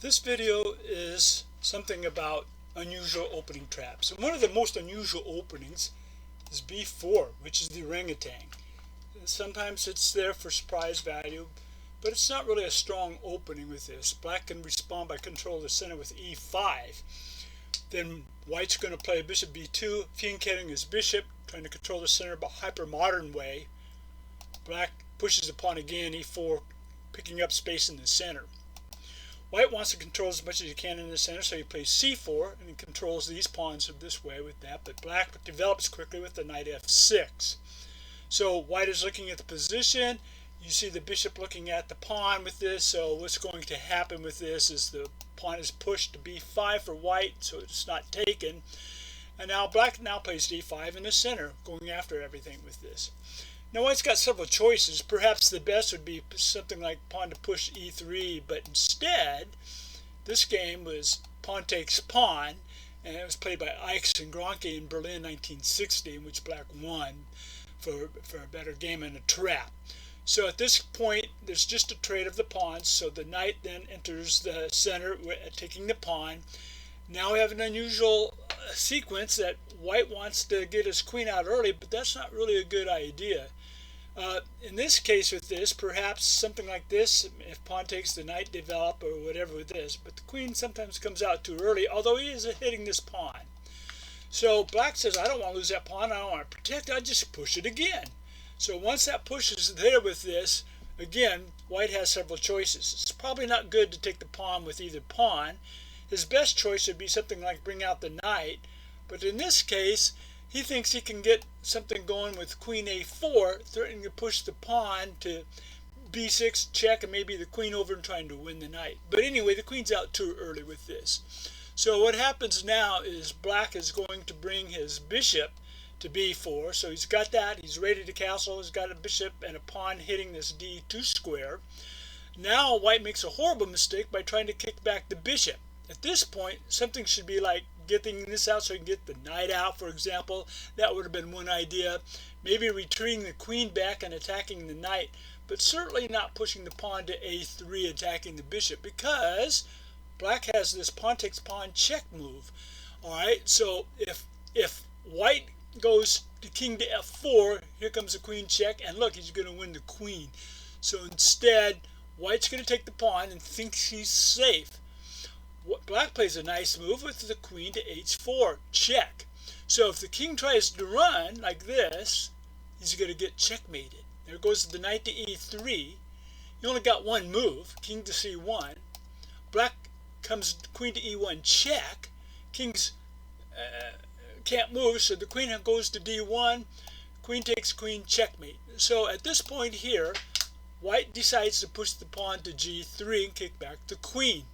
This video is something about unusual opening traps. And one of the most unusual openings is B4, which is the orangutan. Sometimes it's there for surprise value, but it's not really a strong opening with this. Black can respond by control of the center with E5. Then white's going to play bishop B2, king carrying his bishop, trying to control the center but hyper-modern way. Black pushes the pawn again, E4, picking up space in the center. White wants to control as much as he can in the center, so he plays c4 and he controls these pawns this way with that, but black develops quickly with the knight f6. So white is looking at the position. You see the bishop looking at the pawn with this, so what's going to happen with this is the pawn is pushed to b5 for white, so it's not taken. And now black plays d5 in the center, going after everything with this. Now white's got several choices. Perhaps the best would be something like pawn to push e3, but instead, this game was pawn takes pawn, and it was played by Eix and Gronke in Berlin 1960, in which black won for a better game and a trap. So at this point, there's just a trade of the pawns, so the knight then enters the center, taking the pawn. Now we have an unusual sequence that white wants to get his queen out early, but that's not really a good idea. In this case with this, perhaps something like this, if pawn takes the knight develop or whatever with this, but the queen sometimes comes out too early, although he is hitting this pawn. So black says, I don't want to lose that pawn, I don't want to protect it, I just push it again. So once that push is there with this, again, white has several choices. It's probably not good to take the pawn with either pawn. His best choice would be something like bring out the knight, but in this case, he thinks he can get something going with queen a4, threatening to push the pawn to b6 check and maybe the queen over and trying to win the knight. But anyway, the queen's out too early with this. So what happens now is black is going to bring his bishop to b4. So he's got that. He's ready to castle. He's got a bishop and a pawn hitting this d2 square. Now white makes a horrible mistake by trying to kick back the bishop. At this point, something should be like getting this out so you can get the knight out, for example. That would have been one idea. Maybe retreating the queen back and attacking the knight, but certainly not pushing the pawn to a3, attacking the bishop, because black has this pawn takes pawn check move. Alright, so if white goes to king to f4, here comes the queen check, and look, he's going to win the queen. So instead, white's going to take the pawn and thinks he's safe. Black plays a nice move with the queen to h4, check. So if the king tries to run like this, he's going to get checkmated. There goes the knight to e3. You only got one move, king to c1. Black comes queen to e1, check. King's can't move, so the queen goes to d1. Queen takes queen, checkmate. So at this point here, white decides to push the pawn to g3 and kick back the queen.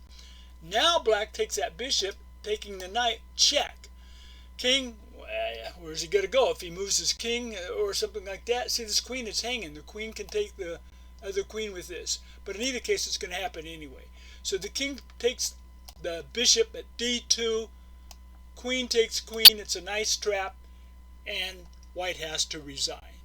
Now black takes that bishop, taking the knight, check. King, where's he going to go? If he moves his king or something like that, see this queen is hanging. The queen can take the other queen with this. But in either case, it's going to happen anyway. So the king takes the bishop at d2, queen takes queen, it's a nice trap, and white has to resign.